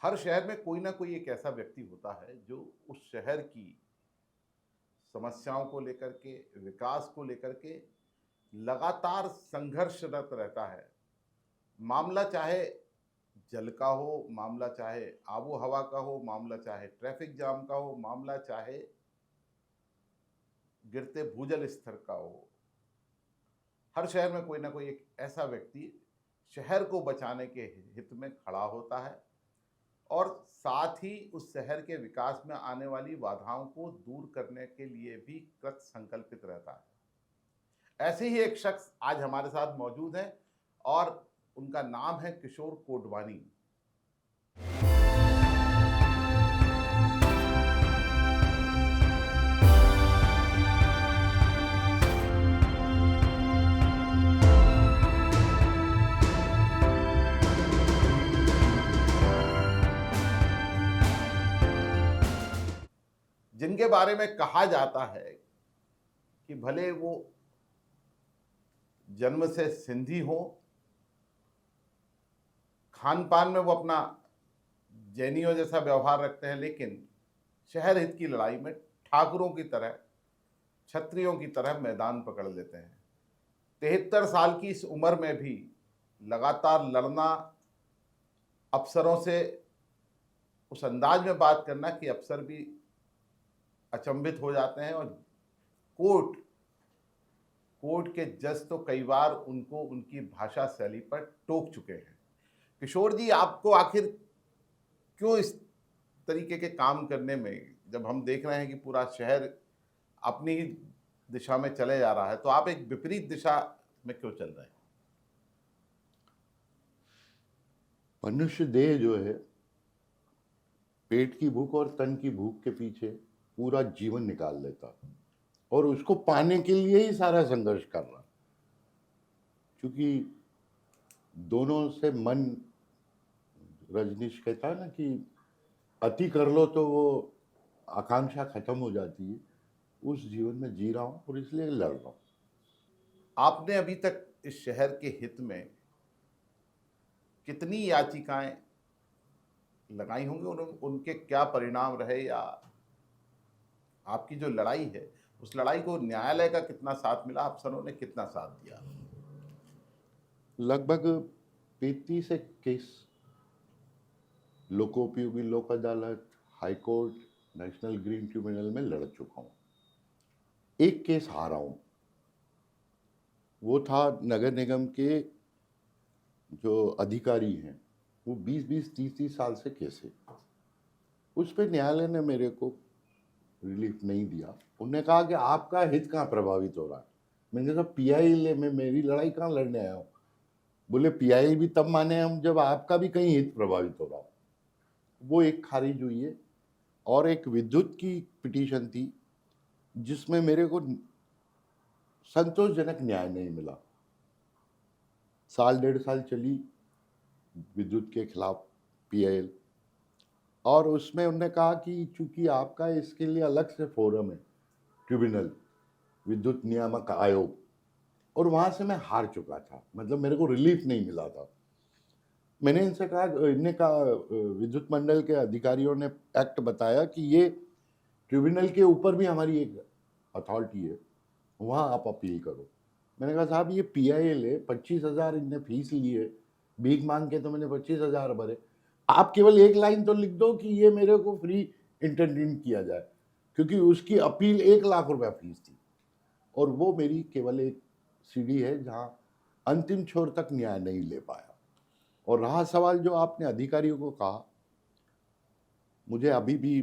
हर शहर में कोई ना कोई एक ऐसा व्यक्ति होता है जो उस शहर की समस्याओं को लेकर के, विकास को लेकर के लगातार संघर्षरत रहता है। मामला चाहे जल का हो, मामला चाहे आबो हवा का हो, मामला चाहे ट्रैफिक जाम का हो, मामला चाहे गिरते भूजल स्तर का हो। हर शहर में कोई ना कोई एक ऐसा व्यक्ति शहर को बचाने के हित में खड़ा होता है और साथ ही उस शहर के विकास में आने वाली बाधाओं को दूर करने के लिए भी कृत संकल्पित रहता है। ऐसे ही एक शख्स आज हमारे साथ मौजूद हैं और उनका नाम है किशोर कोटवानी। जिनके बारे में कहा जाता है कि भले वो जन्म से सिंधी हो, खान पान में वो अपना जैनियों जैसा व्यवहार रखते हैं, लेकिन शहर हित की लड़ाई में ठाकुरों की तरह, क्षत्रियों की तरह मैदान पकड़ लेते हैं। 73 साल की इस उम्र में भी लगातार लड़ना, अफसरों से उस अंदाज में बात करना कि अफसर भी अचंभित हो जाते हैं। और कोर्ट कोर्ट के जज तो कई बार उनको उनकी भाषा शैली पर टोक चुके हैं। किशोर जी, आपको आखिर क्यों इस तरीके के काम करने में, जब हम देख रहे हैं कि पूरा शहर अपनी ही दिशा में चले जा रहा है, तो आप एक विपरीत दिशा में क्यों चल रहे हैं? मनुष्य देह जो है, पेट की भूख और तन की भूख के पीछे पूरा जीवन निकाल लेता और उसको पाने के लिए ही सारा संघर्ष कर रहा। क्योंकि दोनों से मन, रजनीश कहता है ना कि अति कर लो तो वो आकांक्षा खत्म हो जाती है। उस जीवन में जी रहा हूँ और इसलिए लड़ रहा हूँ। आपने अभी तक इस शहर के हित में कितनी याचिकाएं लगाई होंगी और उनके क्या परिणाम रहे, या आपकी जो लड़ाई है उस लड़ाई को न्यायालय का कितना साथ मिला, अफसरों ने कितना साथ दिया? लगभग 35 एक केस, लोकोपयोगी लोक अदालत, high court, national green tribunal में लड़ चुका हूँ। एक केस हारा हूँ। वो था नगर निगम के जो अधिकारी हैं, वो 20-20, 30-30 साल से केस है। उस पर न्यायालय ने मेरे को रिलीफ नहीं दिया। उन्होंने कहा कि आपका हित कहाँ प्रभावित हो रहा है। मैंने कहा पीआईएल में मेरी लड़ाई कहाँ लड़ने आया हूँ। बोले पीआईएल भी तब माने हम जब आपका भी कहीं हित प्रभावित हो रहा हो। वो एक खारिज हुई है। और एक विद्युत की पिटीशन थी जिसमें मेरे को संतोषजनक न्याय नहीं मिला। साल 1.5 साल चली विद्युत के खिलाफ पीआईएल, और उसमें उन्होंने कहा कि चूंकि आपका इसके लिए अलग से फोरम है, ट्रिब्यूनल, विद्युत नियामक आयोग, और वहां से मैं हार चुका था, मतलब मेरे को रिलीफ नहीं मिला था। मैंने इनसे कहा, इनने कहा, विद्युत मंडल के अधिकारियों ने एक्ट बताया कि ये ट्रिब्यूनल के ऊपर भी हमारी एक अथॉरिटी है, वहाँ आप अपील करो। मैंने कहा साहब ये पीआईएल है, 25,000 इनने फीस ली है, भीख मांग के तो मैंने 25,000 भरे। आप केवल एक लाइन तो लिख दो कि ये मेरे को फ्री इंटरटेन किया जाए, क्योंकि उसकी अपील 1 लाख रुपया फीस थी। और वो मेरी केवल एक सीढ़ी है जहाँ अंतिम छोर तक न्याय नहीं ले पाया। और रहा सवाल जो आपने अधिकारियों को कहा, मुझे अभी भी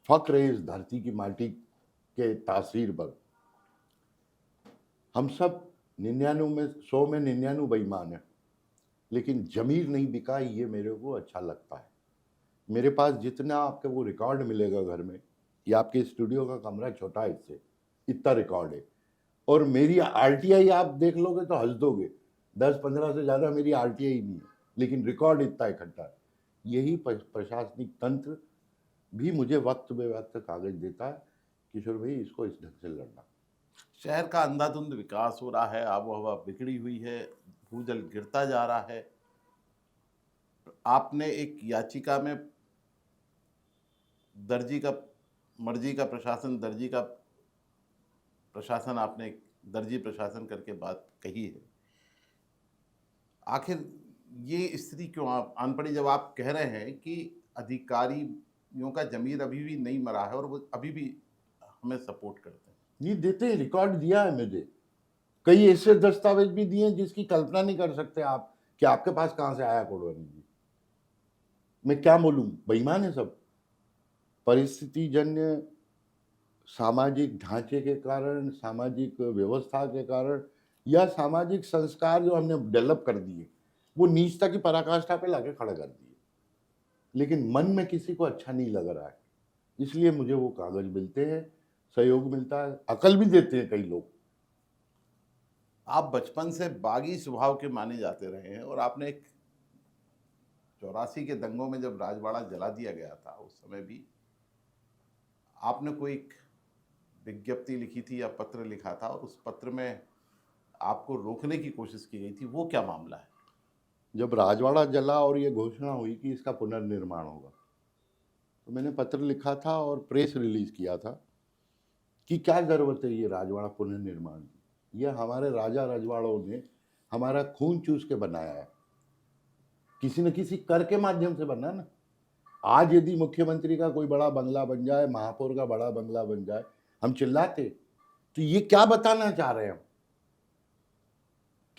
फक्र है इस धरती की माटी के तासीर पर। हम सब 99 में 100 में 99 बेईमान है, लेकिन जमीर नहीं बिका, ये मेरे को अच्छा लगता है। मेरे पास जितना आपके वो रिकॉर्ड मिलेगा घर में, ये आपके स्टूडियो का कमरा छोटा है, इससे इतना रिकॉर्ड है। और मेरी आरटीआई आप देख लोगे तो हंस दोगे, 10-15 से ज़्यादा मेरी आरटीआई नहीं है, लेकिन रिकॉर्ड इतना इकट्ठा है। यही प्रशासनिक तंत्र भी मुझे वक्त बे वक्त कागज देता है, किशोर भाई इसको इस ढंग से लड़ना। शहर का अंधाधुंध विकास हो रहा है, आबो हवा बिगड़ी हुई है, भूजल गिरता जा रहा है, आपने एक याचिका में दर्जी का मर्जी का प्रशासन, दर्जी का प्रशासन, आपने दर्जी प्रशासन करके बात कही है। आखिर ये स्थिति क्यों आप आन पड़ी, जब आप कह रहे हैं कि अधिकारियों का ज़मीर अभी भी नहीं मरा है और वो अभी भी हमें सपोर्ट करते हैं? ये देते हैं, रिकॉर्ड दिया है मुझे, कई ऐसे दस्तावेज भी दिए हैं जिसकी कल्पना नहीं कर सकते आप कि आपके पास कहां से आया कोडवानी जी। मैं क्या बोलूं, बेईमान है सब। परिस्थिति जन्य सामाजिक ढांचे के कारण, सामाजिक व्यवस्था के कारण, या सामाजिक संस्कार जो हमने डेवलप कर दिए, वो नीचता की पराकाष्ठा पे लाके खड़ा कर दिए। लेकिन मन में किसी को अच्छा नहीं लग रहा है, इसलिए मुझे वो कागज मिलते हैं, सहयोग मिलता है, अकल भी देते हैं कई लोग। आप बचपन से बागी स्वभाव के माने जाते रहे हैं और आपने एक 84 के दंगों में जब राजवाड़ा जला दिया गया था, उस समय भी आपने कोई एक विज्ञप्ति लिखी थी या पत्र लिखा था और उस पत्र में आपको रोकने की कोशिश की गई थी, वो क्या मामला है? जब राजवाड़ा जला और ये घोषणा हुई कि इसका पुनर्निर्माण होगा, तो मैंने पत्र लिखा था और प्रेस रिलीज किया था कि क्या जरूरत है ये राजवाड़ा पुनर्निर्माण की। ये हमारे राजा रजवाड़ों ने हमारा खून चूस के बनाया है, किसी न किसी कर के माध्यम से बना ना। आज यदि मुख्यमंत्री का कोई बड़ा बंगला बन जाए, महापौर का बड़ा बंगला बन जाए, हम चिल्लाते, तो ये क्या बताना चाह रहे हैं हम?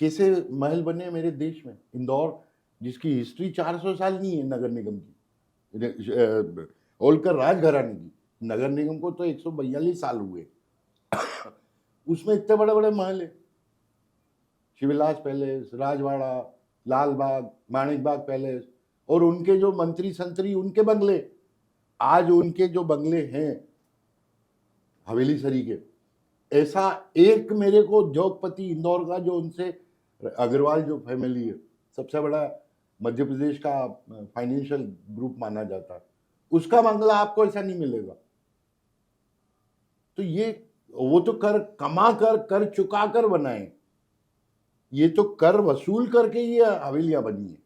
कैसे महल बने मेरे देश में? इंदौर, जिसकी हिस्ट्री 400 साल नहीं है नगर निगम की, होलकर राजघराने की, नगर निगम को तो 142 साल हुए। उसमें इतने बड़े बड़े महल है, शिवविलास पैलेस, राजवाड़ा, लालबाग, माणिक बाग पैलेस, और उनके जो मंत्री संतरी, उनके बंगले। आज उनके जो बंगले हैं हवेली सरी के, ऐसा एक मेरे को जोगपति इंदौर का, जो उनसे अग्रवाल जो फैमिली है, सबसे बड़ा मध्य प्रदेश का फाइनेंशियल ग्रुप माना जाता है, उसका बंगला आपको ऐसा नहीं मिलेगा। तो ये, वो तो कर कमा कर चुका कर बनाए, ये तो कर वसूल करके ये हवेलियां बनी है,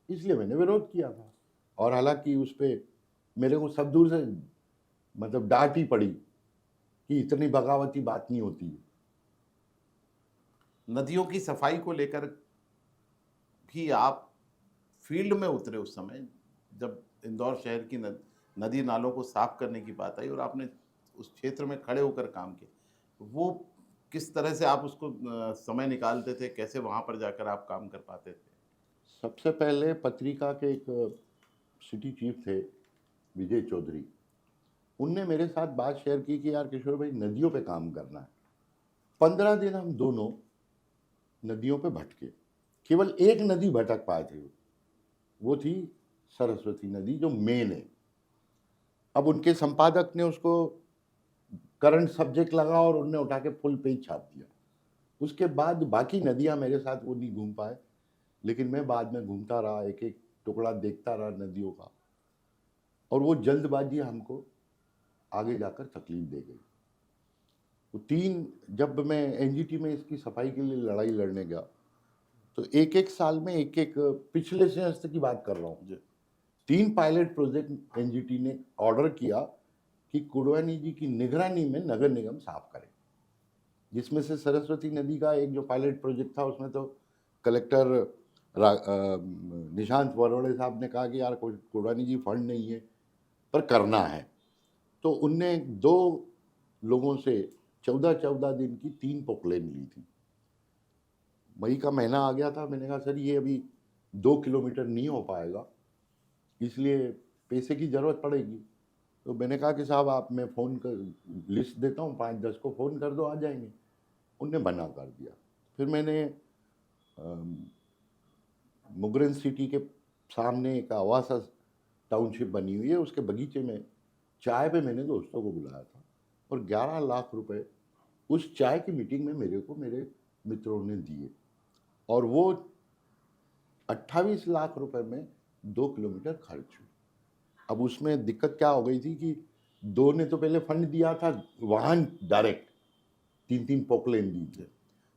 इसलिए मैंने विरोध किया था। और हालांकि उस पर मेरे को सब दूर से मतलब डांट ही पड़ी कि इतनी बगावती बात नहीं होती है। नदियों की सफाई को लेकर भी आप फील्ड में उतरे उस समय, जब इंदौर शहर की नदी नालों को साफ करने की बात आई और आपने उस क्षेत्र में खड़े होकर काम किया। वो किस तरह से आप उसको समय निकालते थे, कैसे वहाँ पर जाकर आप काम कर पाते थे? सबसे पहले पत्रिका के एक सिटी चीफ थे, विजय चौधरी, उनने मेरे साथ बात शेयर की कि यार किशोर भाई, नदियों पे काम करना है। 15 दिन हम दोनों नदियों पे भटके, केवल एक नदी भटक पाए थे, वो थी सरस्वती नदी, जो मेन है। अब उनके संपादक ने उसको करंट सब्जेक्ट लगा और उन्होंने उठा के फुल पेज छाप दिया। उसके बाद बाकी नदियां मेरे साथ वो नहीं घूम पाए, लेकिन मैं बाद में घूमता रहा, एक एक टुकड़ा देखता रहा नदियों का, और वो जल्दबाजी हमको आगे जाकर तकलीफ दे गई। जब मैं एनजीटी में इसकी सफाई के लिए लड़ाई लड़ने गया, तो एक एक साल में एक एक, पिछले सेमेस्टर की बात कर रहा हूँ, 3 पायलट प्रोजेक्ट एनजीटी ने ऑर्डर किया कि कुडवानी जी की निगरानी में नगर निगम साफ करे, जिसमें से सरस्वती नदी का एक जो पायलट प्रोजेक्ट था, उसमें तो कलेक्टर निशांत वरोड़े साहब ने कहा कि यार कुडवानी जी फंड नहीं है, पर करना है। तो उनने 2 लोगों से 14-14 दिन की 3 पोकलेन ली थी। मई का महीना आ गया था, मैंने कहा सर ये अभी 2 किलोमीटर नहीं हो पाएगा, इसलिए पैसे की ज़रूरत पड़ेगी। तो मैंने कहा कि साहब आप, मैं फ़ोन कर लिस्ट देता हूँ, 5-10 को फ़ोन कर दो, आ जाएंगे। उनने मना कर दिया। फिर मैंने मुगरन सिटी के सामने एक आवासा टाउनशिप बनी हुई है, उसके बगीचे में चाय पे मैंने दोस्तों को बुलाया था, और 11 लाख रुपए उस चाय की मीटिंग में मेरे मित्रों ने दिए, और वो 28 लाख रुपए में 2 किलोमीटर खर्च हुई। अब उसमें दिक्कत क्या हो गई थी कि 2 ने तो पहले फंड दिया था, वाहन डायरेक्ट 3-3 पोकलेन दी थी,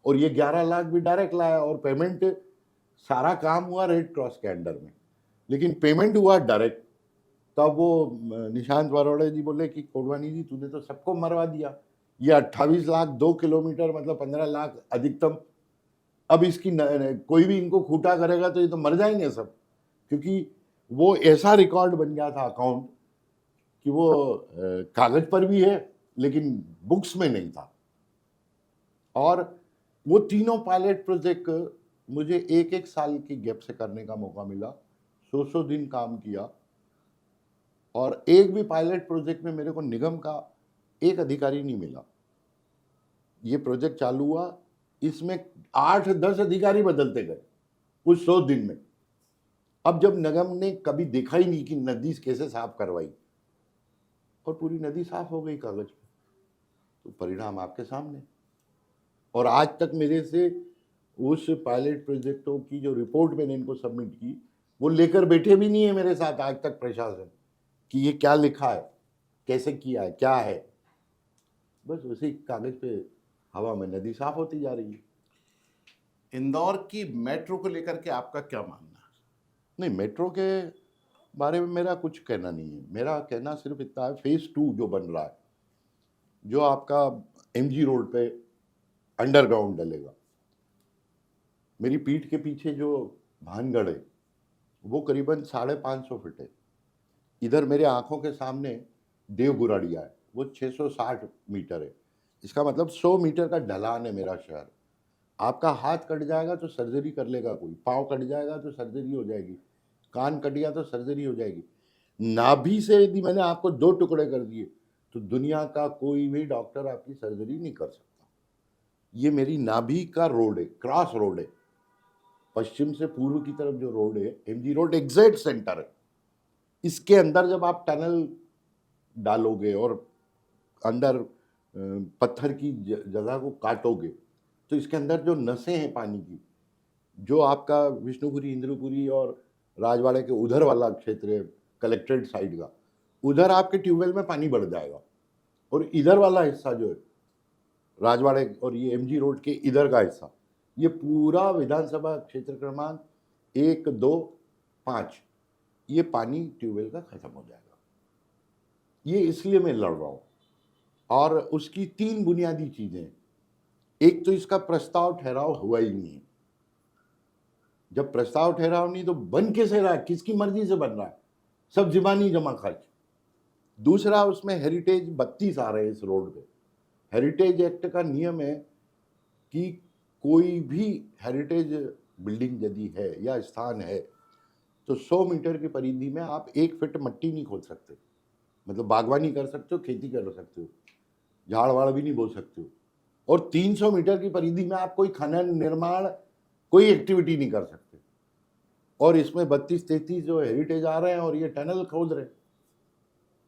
और ये 11 लाख भी डायरेक्ट लाया, और पेमेंट सारा काम हुआ रेड क्रॉस के अंडर में। लेकिन पेमेंट हुआ डायरेक्ट। तब वो निशांत वरोड़े जी बोले कि कोडवानी जी तूने तो सबको मरवा दिया, ये 28 लाख 2 किलोमीटर मतलब 15 लाख अधिकतम, अब इसकी कोई भी इनको खूटा करेगा तो ये तो मर जाएंगे सब, क्योंकि वो ऐसा रिकॉर्ड बन गया था अकाउंट कि वो कागज पर भी है लेकिन बुक्स में नहीं था। और वो तीनों पायलट प्रोजेक्ट मुझे एक एक साल की गैप से करने का मौका मिला, 100 दिन काम किया, और एक भी पायलट प्रोजेक्ट में मेरे को निगम का एक अधिकारी नहीं मिला। ये प्रोजेक्ट चालू हुआ, इसमें 8-10 अधिकारी बदलते गए उस 100 दिन में। अब जब निगम ने कभी देखा ही नहीं कि नदी कैसे साफ करवाई, और पूरी नदी साफ हो गई कागज पे, तो परिणाम आपके सामने। और आज तक मेरे से उस पायलट प्रोजेक्टों की जो रिपोर्ट मैंने इनको सबमिट की, वो लेकर बैठे भी नहीं है मेरे साथ आज तक प्रशासन, कि ये क्या लिखा है, कैसे किया है, क्या है। बस उसी कागज पे हवा में नदी साफ होती जा रही है। इंदौर की मेट्रो को लेकर के आपका क्या मानना है? नहीं, मेट्रो के बारे में मेरा कुछ कहना नहीं है। मेरा कहना सिर्फ इतना है, फेज 2 जो बन रहा है, जो आपका एमजी रोड पे अंडरग्राउंड डलेगा, मेरी पीठ के पीछे जो भानगढ़ है वो करीबन 550 फीट है। इधर मेरे आंखों के सामने देवगुराड़िया है, वो 660 मीटर है। इसका मतलब 100 मीटर का ढलान है मेरा शहर। आपका हाथ कट जाएगा तो सर्जरी कर लेगा कोई, पाँव कट जाएगा तो सर्जरी हो जाएगी, कान कट गया तो सर्जरी हो जाएगी। नाभि से यदि मैंने आपको 2 टुकड़े कर दिए तो दुनिया का कोई भी डॉक्टर आपकी सर्जरी नहीं कर सकता। ये मेरी नाभि का रोड है, क्रॉस रोड है, पश्चिम से पूर्व की तरफ जो रोड है, एमजी रोड एग्जैक्ट सेंटर है। इसके अंदर जब आप टनल डालोगे और अंदर पत्थर की जगह को काटोगे, तो इसके अंदर जो नसें हैं पानी की, जो आपका विष्णुपुरी, इंद्रपुरी और राजवाड़े के उधर वाला क्षेत्र है, कलेक्ट्रेट साइड का, उधर आपके ट्यूबवेल में पानी बढ़ जाएगा। और इधर वाला हिस्सा जो है राजवाड़े और ये एमजी रोड के इधर का हिस्सा, ये पूरा विधानसभा क्षेत्र क्रमांक 1, 2, 5, ये पानी ट्यूबवेल का खत्म हो जाएगा। ये इसलिए मैं लड़ रहा हूँ। और उसकी 3 बुनियादी चीजें, एक तो इसका प्रस्ताव ठहराव हुआ ही नहीं है। जब प्रस्ताव ठहराव नहीं तो बन कैसे रहा है, किसकी मर्जी से बन रहा है, सब ज़बानी जमा खर्च। दूसरा, उसमें हेरिटेज 32 आ रहे हैं इस रोड पे। हेरिटेज एक्ट का नियम है कि कोई भी हेरिटेज बिल्डिंग यदि है या स्थान है तो 100 मीटर की परिधि में आप 1 फीट मट्टी नहीं खोद सकते, मतलब बागवानी कर सकते हो, खेती कर सकते हो, झाड़ वाड़ भी नहीं बो सकते हो। और 300 मीटर की परिधि में आप कोई खनन, निर्माण, कोई एक्टिविटी नहीं कर सकते। और इसमें 32-33 जो हेरिटेज आ रहे हैं और ये टनल खोद रहे हैं।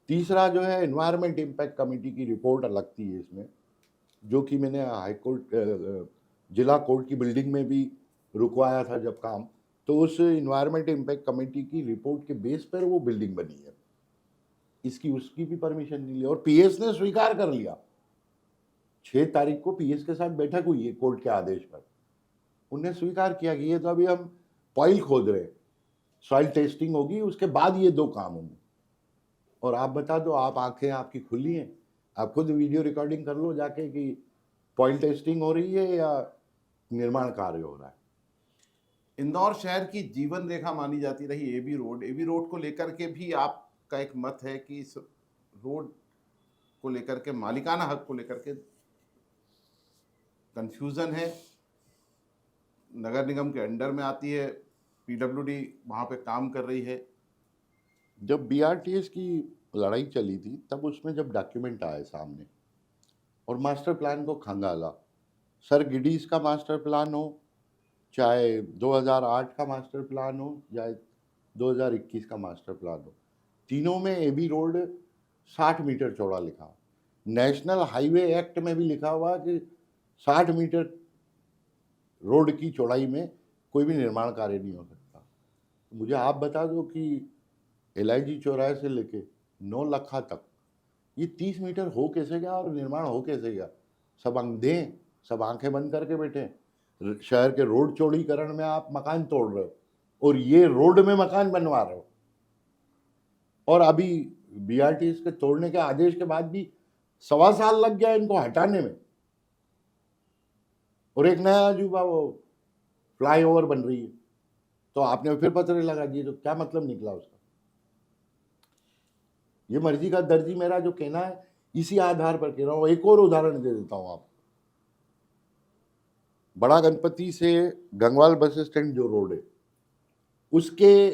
तीसरा जो है, एनवायरमेंट इम्पैक्ट कमेटी की रिपोर्ट लगती है इसमें, जो कि मैंने हाई कोर्ट जिला कोर्ट की बिल्डिंग में भी रुकवाया था जब काम, तो उस इन्वायरमेंट इम्पैक्ट कमेटी की रिपोर्ट के बेस पर वो बिल्डिंग बनी है। इसकी उसकी भी परमिशन नहीं ली और पीएस ने स्वीकार कर लिया। 6 तारीख को पीएस के साथ बैठक हुई है कोर्ट के आदेश पर, उन्हें स्वीकार किया कि ये तो अभी हम पॉइल खोद रहे हैं, सॉइल टेस्टिंग होगी, उसके बाद ये 2 काम होंगे। और आप बता दो, आप आंखें आपकी खुली हैं, आप खुद वीडियो रिकॉर्डिंग कर लो जाके कि पॉइल टेस्टिंग हो रही है या निर्माण कार्य हो रहा है। इंदौर शहर की जीवन रेखा मानी जाती रही एबी रोड को लेकर के भी आपका एक मत है कि इस रोड को लेकर के, मालिकाना हक को लेकर के कंफ्यूजन है। नगर निगम के अंडर में आती है, पीडब्ल्यूडी वहाँ पे काम कर रही है। जब बीआरटीएस की लड़ाई चली थी तब उसमें जब डॉक्यूमेंट आए सामने और मास्टर प्लान को खंगाला, सर गिडीज का मास्टर प्लान हो, चाहे 2008 का मास्टर प्लान हो, चाहे 2021 का मास्टर प्लान हो, तीनों में एबी रोड 60 मीटर चौड़ा लिखा। नेशनल हाईवे एक्ट में भी लिखा हुआ कि 60 मीटर रोड की चौड़ाई में कोई भी निर्माण कार्य नहीं हो सकता। मुझे आप बता दो कि LIG चौराहे से लेके 9 लखा तक ये 30 मीटर हो कैसे गया और निर्माण हो कैसे गया? सब अंधे, सब आंखें बंद करके बैठे। शहर के रोड चौड़ीकरण में आप मकान तोड़ रहे हो और ये रोड में मकान बनवा रहे हो। और अभी बीआरटीएस के तोड़ने के आदेश के बाद भी 1.25 साल लग गया इनको हटाने में, और एक नया अजूबा वो फ्लाईओवर बन रही है, तो आपने फिर पत्थर लगा दिए, तो क्या मतलब निकला उसका? ये मर्जी का दर्जी मेरा जो कहना है, इसी आधार पर कह रहा हूं। एक और उदाहरण दे देता हूं आपको। बड़ा गणपति से गंगवाल बस स्टैंड जो रोड है, उसके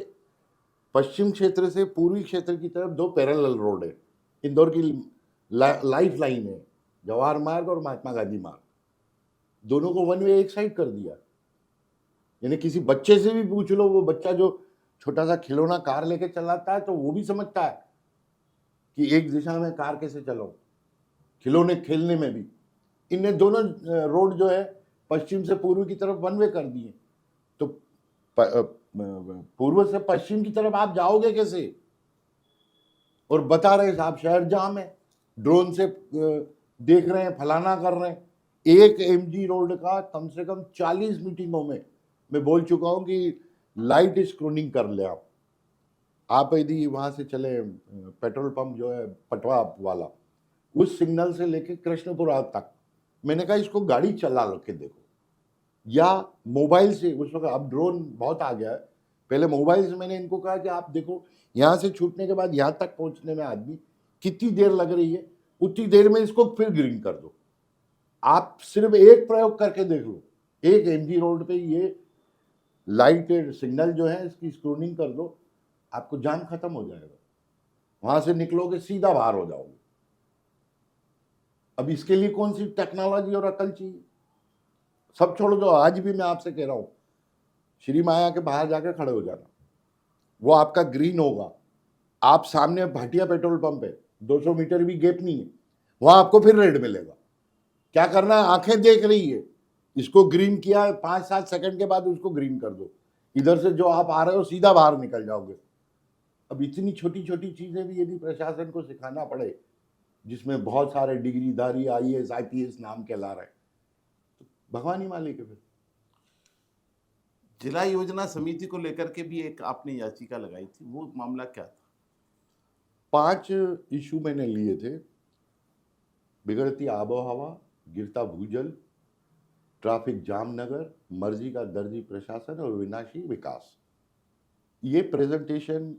पश्चिम क्षेत्र से पूर्वी क्षेत्र की तरफ 2 पैरेलल रोड है। इंदौर की लाइफ लाइन है, जवाहर मार्ग और महात्मा गांधी मार्ग, दोनों को वन वे एक साइड कर दिया। यानी किसी बच्चे से भी पूछ लो, वो बच्चा जो छोटा सा खिलौना कार लेके चलाता है, तो वो भी समझता है कि एक दिशा में कार कैसे चलाओ, खिलौने खेलने में भी। इनने दोनों रोड जो है पश्चिम से पूर्व की तरफ वन वे कर दिए, तो पूर्व से पश्चिम की तरफ आप जाओगे कैसे? और बता रहे साहब शहर जाम है, ड्रोन से देख रहे हैं, फलाना कर रहे हैं। एक एमजी रोड का कम से कम 40 मीटिंगों में मैं बोल चुका हूं कि लाइट स्क्रोनिंग कर ले। आप यदि वहां से चले, पेट्रोल पंप जो है पटवा वाला, उस सिग्नल से लेके कृष्णपुरा तक, मैंने कहा इसको गाड़ी चला लो के देखो, या मोबाइल से। उस वक्त अब ड्रोन बहुत आ गया है, पहले मोबाइल से मैंने इनको कहा कि आप देखो यहाँ से छूटने के बाद यहाँ तक पहुंचने में आदमी कितनी देर लग रही है, उतनी देर में इसको फिर ग्रीन कर दो। आप सिर्फ एक प्रयोग करके देख लो, एक एमजी रोड पे ये लाइट सिग्नल जो है इसकी स्क्रोनिंग कर दो, आपको जाम खत्म हो जाएगा, वहां से निकलोगे सीधा बाहर हो जाओगे। अब इसके लिए कौन सी टेक्नोलॉजी और अकल चाहिए? सब छोड़ दो। आज भी मैं आपसे कह रहा हूं, श्री माया के बाहर जाकर खड़े हो जाना, वो आपका ग्रीन होगा। आप सामने भाटिया पेट्रोल पंप है, 200 मीटर भी गैप नहीं है, वहां आपको फिर रेड मिलेगा। क्या करना है? आंखें देख रही है, इसको ग्रीन किया, 5-7 सेकंड के बाद उसको ग्रीन कर दो, इधर से जो आप आ रहे हो सीधा बाहर निकल जाओगे। अब इतनी छोटी छोटी चीजें भी यदि प्रशासन को सिखाना पड़े, जिसमें बहुत सारे डिग्रीधारी आईएएस आईपीएस नाम कहला रहे, तो भगवान ही मालिक है। फिर जिला योजना समिति को लेकर के भी एक आपने याचिका लगाई थी, वो मामला क्या था? 5 इशू मैंने लिए थे: बिगड़ती आबोहवा, गिरता भूजल, ट्रैफिक जाम नगर, मर्जी का दर्जी प्रशासन और विनाशी विकास। ये प्रेजेंटेशन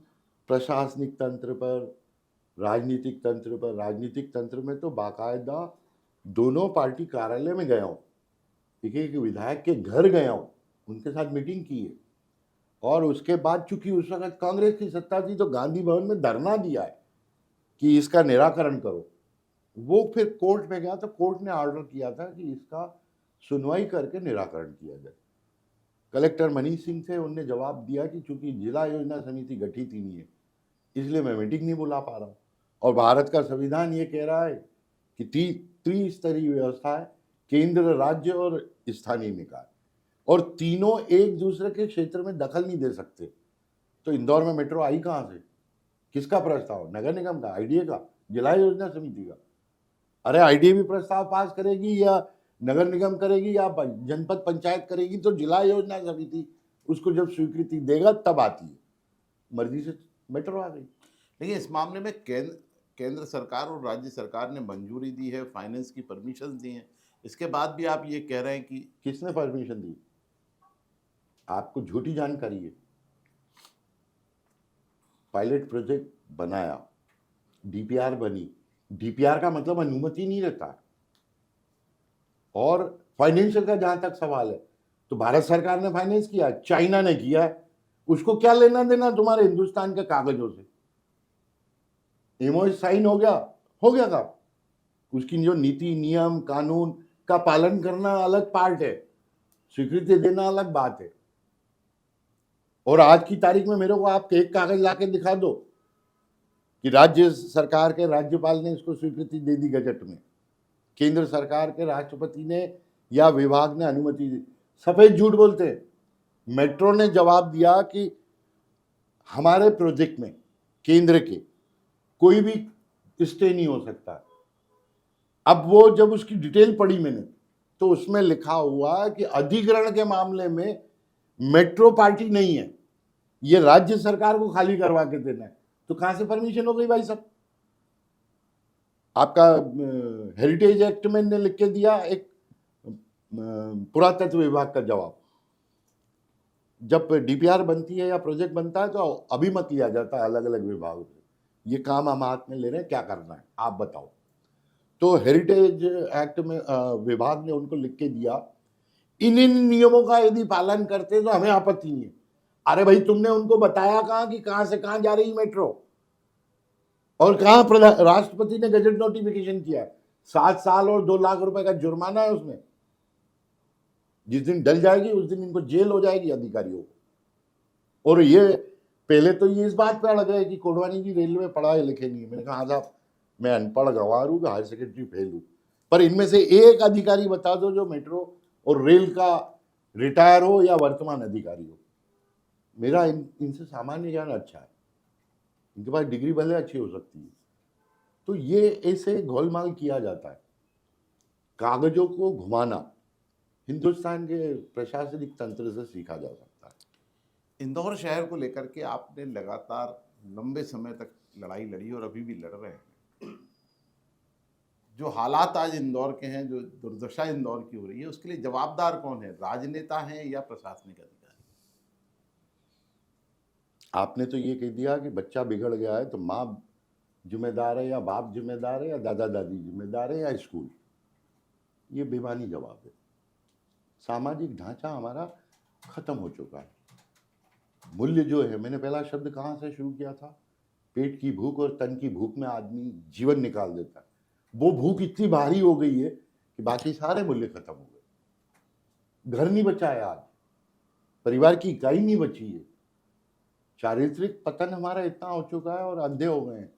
प्रशासनिक तंत्र पर, राजनीतिक तंत्र पर, राजनीतिक तंत्र में तो बाकायदा दोनों पार्टी कार्यालय में गया हूँ, एक विधायक के घर गया हूँ, उनके साथ मीटिंग की है। और उसके बाद चूंकि उस वक्त कांग्रेस की सत्ता थी, तो गांधी भवन में धरना दिया है कि इसका निराकरण करो। वो फिर कोर्ट में गया, तो कोर्ट ने ऑर्डर किया था कि इसका सुनवाई करके निराकरण किया जाए। कलेक्टर मनीष सिंह थे, उनने जवाब दिया कि चूंकि जिला योजना समिति गठित ही नहीं है, इसलिए मैं मीटिंग नहीं बुला पा रहा हूँ। और भारत का संविधान ये कह रहा है कि त्रिस्तरीय व्यवस्था है, केंद्र, राज्य और स्थानीय निकाय, और तीनों एक दूसरे के क्षेत्र में दखल नहीं दे सकते। तो इंदौर में मेट्रो आई कहाँ से? किसका प्रस्ताव? नगर निगम का, आईडीए का, जिला योजना समिति का? अरे आईडीए भी प्रस्ताव पास करेगी या नगर निगम करेगी या जनपद पंचायत करेगी, तो जिला योजना समिति उसको जब स्वीकृति देगा तब आती है। मर्जी से मेट्रो आ गई। लेकिन इस मामले में केंद्र सरकार और राज्य सरकार ने मंजूरी दी है, फाइनेंस की परमिशन दी है, इसके बाद भी आप ये कह रहे हैं कि किसने परमिशन दी? आपको झूठी जानकारी है। पायलट प्रोजेक्ट बनाया, डीपीआर बनी, डीपीआर का मतलब अनुमति नहीं रहता। और फाइनेंशियल का जहां तक सवाल है, तो भारत सरकार ने फाइनेंस किया, चाइना ने किया है, उसको क्या लेना देना तुम्हारे हिंदुस्तान के कागजों से? एमओयू साइन हो गया का उसकी जो नीति नियम कानून का पालन करना अलग पार्ट है, स्वीकृति देना अलग बात है। और आज की तारीख में मेरे को आप एक कागज लाके दिखा दो कि राज्य सरकार के राज्यपाल ने इसको स्वीकृति दे दी गजट में, केंद्र सरकार के राष्ट्रपति ने या विभाग ने अनुमति दी। सफेद झूठ बोलते हैं। मेट्रो ने जवाब दिया कि हमारे प्रोजेक्ट में केंद्र के कोई भी स्टे नहीं हो सकता। अब वो जब उसकी डिटेल पढ़ी मैंने, तो उसमें लिखा हुआ कि अधिग्रहण के मामले में मेट्रो पार्टी नहीं है, ये राज्य सरकार को खाली करवा के देना है, तो कहां से परमिशन हो गई भाई साहब? आपका हेरिटेज एक्ट में ने लिख के दिया एक पुरातत्व विभाग का जवाब, जब डीपीआर बनती है या प्रोजेक्ट बनता है तो अभी मत लिया जाता अलग अलग विभागों से, ये काम हम हाथ में ले रहे हैं, क्या करना है आप बताओ। तो हेरिटेज एक्ट में विभाग ने उनको लिख के दिया, इन इन नियमों का यदि पालन करते तो हमें आपत्ति नहीं है। अरे भाई तुमने उनको बताया कहाँ कि कहां से कहां जा रही मेट्रो, और कहां राष्ट्रपति ने गजट नोटिफिकेशन किया है? 7 साल और 2 लाख रुपए का जुर्माना है उसमें। जिस दिन डल जाएगी उस दिन इनको जेल हो जाएगी अधिकारियों को। और ये पहले तो ये इस बात पे अड़ गए कि कोडवानी जी रेलवे पढ़ाए लिखे नहीं है। मैंने कहा हाँ साहब, मैं अनपढ़ गंवार हूँ, हायर सेकेंडरी फेल हूँ, पर इनमें से एक अधिकारी बता दो जो मेट्रो और रेल का रिटायर हो या वर्तमान अधिकारी हो। मेरा इनसे सामान्य ज्ञान अच्छा है, इनके पास डिग्री भले अच्छी हो सकती है। तो ये ऐसे गोलमाल किया जाता है, कागजों को घुमाना हिंदुस्तान के प्रशासनिक तंत्र से सीखा जा सकता है। इंदौर शहर को लेकर के आपने लगातार लंबे समय तक लड़ाई लड़ी और अभी भी लड़ रहे हैं। जो हालात आज इंदौर के हैं, जो दुर्दशा इंदौर की हो रही है, उसके लिए जवाबदार कौन है? राजनेता हैं या प्रशासनिक अधिकारी? आपने तो ये कह दिया कि बच्चा बिगड़ गया है तो माँ जिम्मेदार है या बाप जिम्मेदार है या दादा दादी जिम्मेदार है या स्कूल। ये बेमानी जवाब है। सामाजिक ढांचा हमारा खत्म हो चुका है। मूल्य जो है, मैंने पहला शब्द कहाँ से शुरू किया था? पेट की भूख और तन की भूख में आदमी जीवन निकाल देता है। वो भूख इतनी भारी हो गई है कि बाकी सारे मूल्य खत्म हो गए। घर नहीं बचा है आज, परिवार की इकाई नहीं बची है। चारित्रिक पतन हमारा इतना हो चुका है और अंधे हो गए हैं।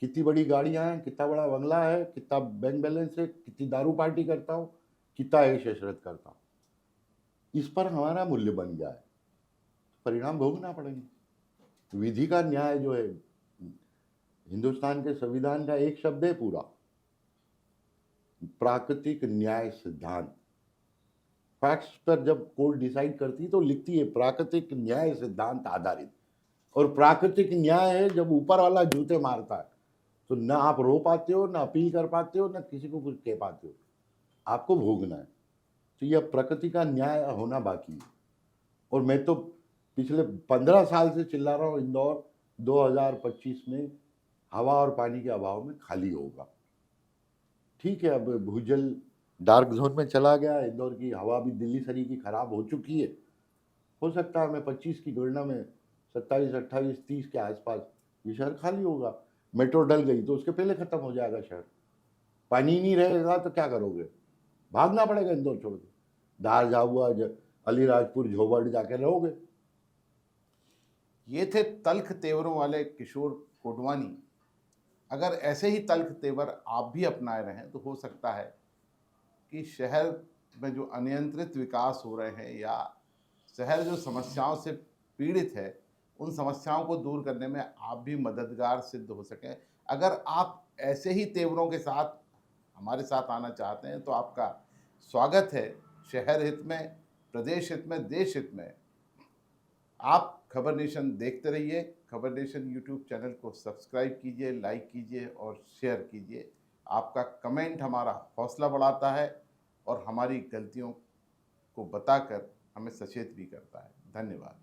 कितनी बड़ी गाड़ियां हैं, कितना बड़ा बंगला है, कितना बैंक बैलेंस है, कितनी दारू पार्टी करता हूँ, कितना ऐश इशरत करता हूँ, इस पर हमारा मूल्य बन गया है। परिणाम भोगना पड़ेंगे। विधि का न्याय जो है, हिंदुस्तान के संविधान का एक शब्द है पूरा, प्राकृतिक न्याय सिद्धांत। फैक्ट्स पर जब कोर्ट डिसाइड करती तो लिखती है प्राकृतिक न्याय सिद्धांत आधारित। और प्राकृतिक न्याय है जब ऊपर वाला जूते मारता है तो ना आप रो पाते हो, ना अपील कर पाते हो, ना किसी को कुछ कह पाते हो, आपको भोगना है। तो यह प्रकृति का न्याय होना बाकी है। और मैं तो पिछले 15 साल से चिल्ला रहा हूँ, इंदौर 2025 में हवा और पानी के अभाव में खाली होगा। ठीक है, अब भूजल डार्क जोन में चला गया, इंदौर की हवा भी दिल्ली सरी की खराब हो चुकी है। हो सकता है मैं 25 की गणना में 27, 28, 30 के आसपास ये शहर खाली होगा। मेट्रो डल गई तो उसके पहले खत्म हो जाएगा शहर। पानी नहीं रहेगा तो क्या करोगे? भागना पड़ेगा इंदौर छोड़ के, धार झाबुआ अलीराजपुर झोबड़ जाके रहोगे। ये थे तल्ख तेवरों वाले किशोर कोडवानी। अगर ऐसे ही तल्ख तेवर आप भी अपनाए रहें तो हो सकता है कि शहर में जो अनियंत्रित विकास हो रहे हैं या शहर जो समस्याओं से पीड़ित है, उन समस्याओं को दूर करने में आप भी मददगार सिद्ध हो सकें। अगर आप ऐसे ही तेवरों के साथ हमारे साथ आना चाहते हैं तो आपका स्वागत है। शहर हित में, प्रदेश हित में, देश हित में आप खबर नेशन देखते रहिए। खबर नेशन यूट्यूब चैनल को सब्सक्राइब कीजिए, लाइक कीजिए और शेयर कीजिए। आपका कमेंट हमारा हौसला बढ़ाता है और हमारी गलतियों को बताकर हमें सचेत भी करता है। धन्यवाद।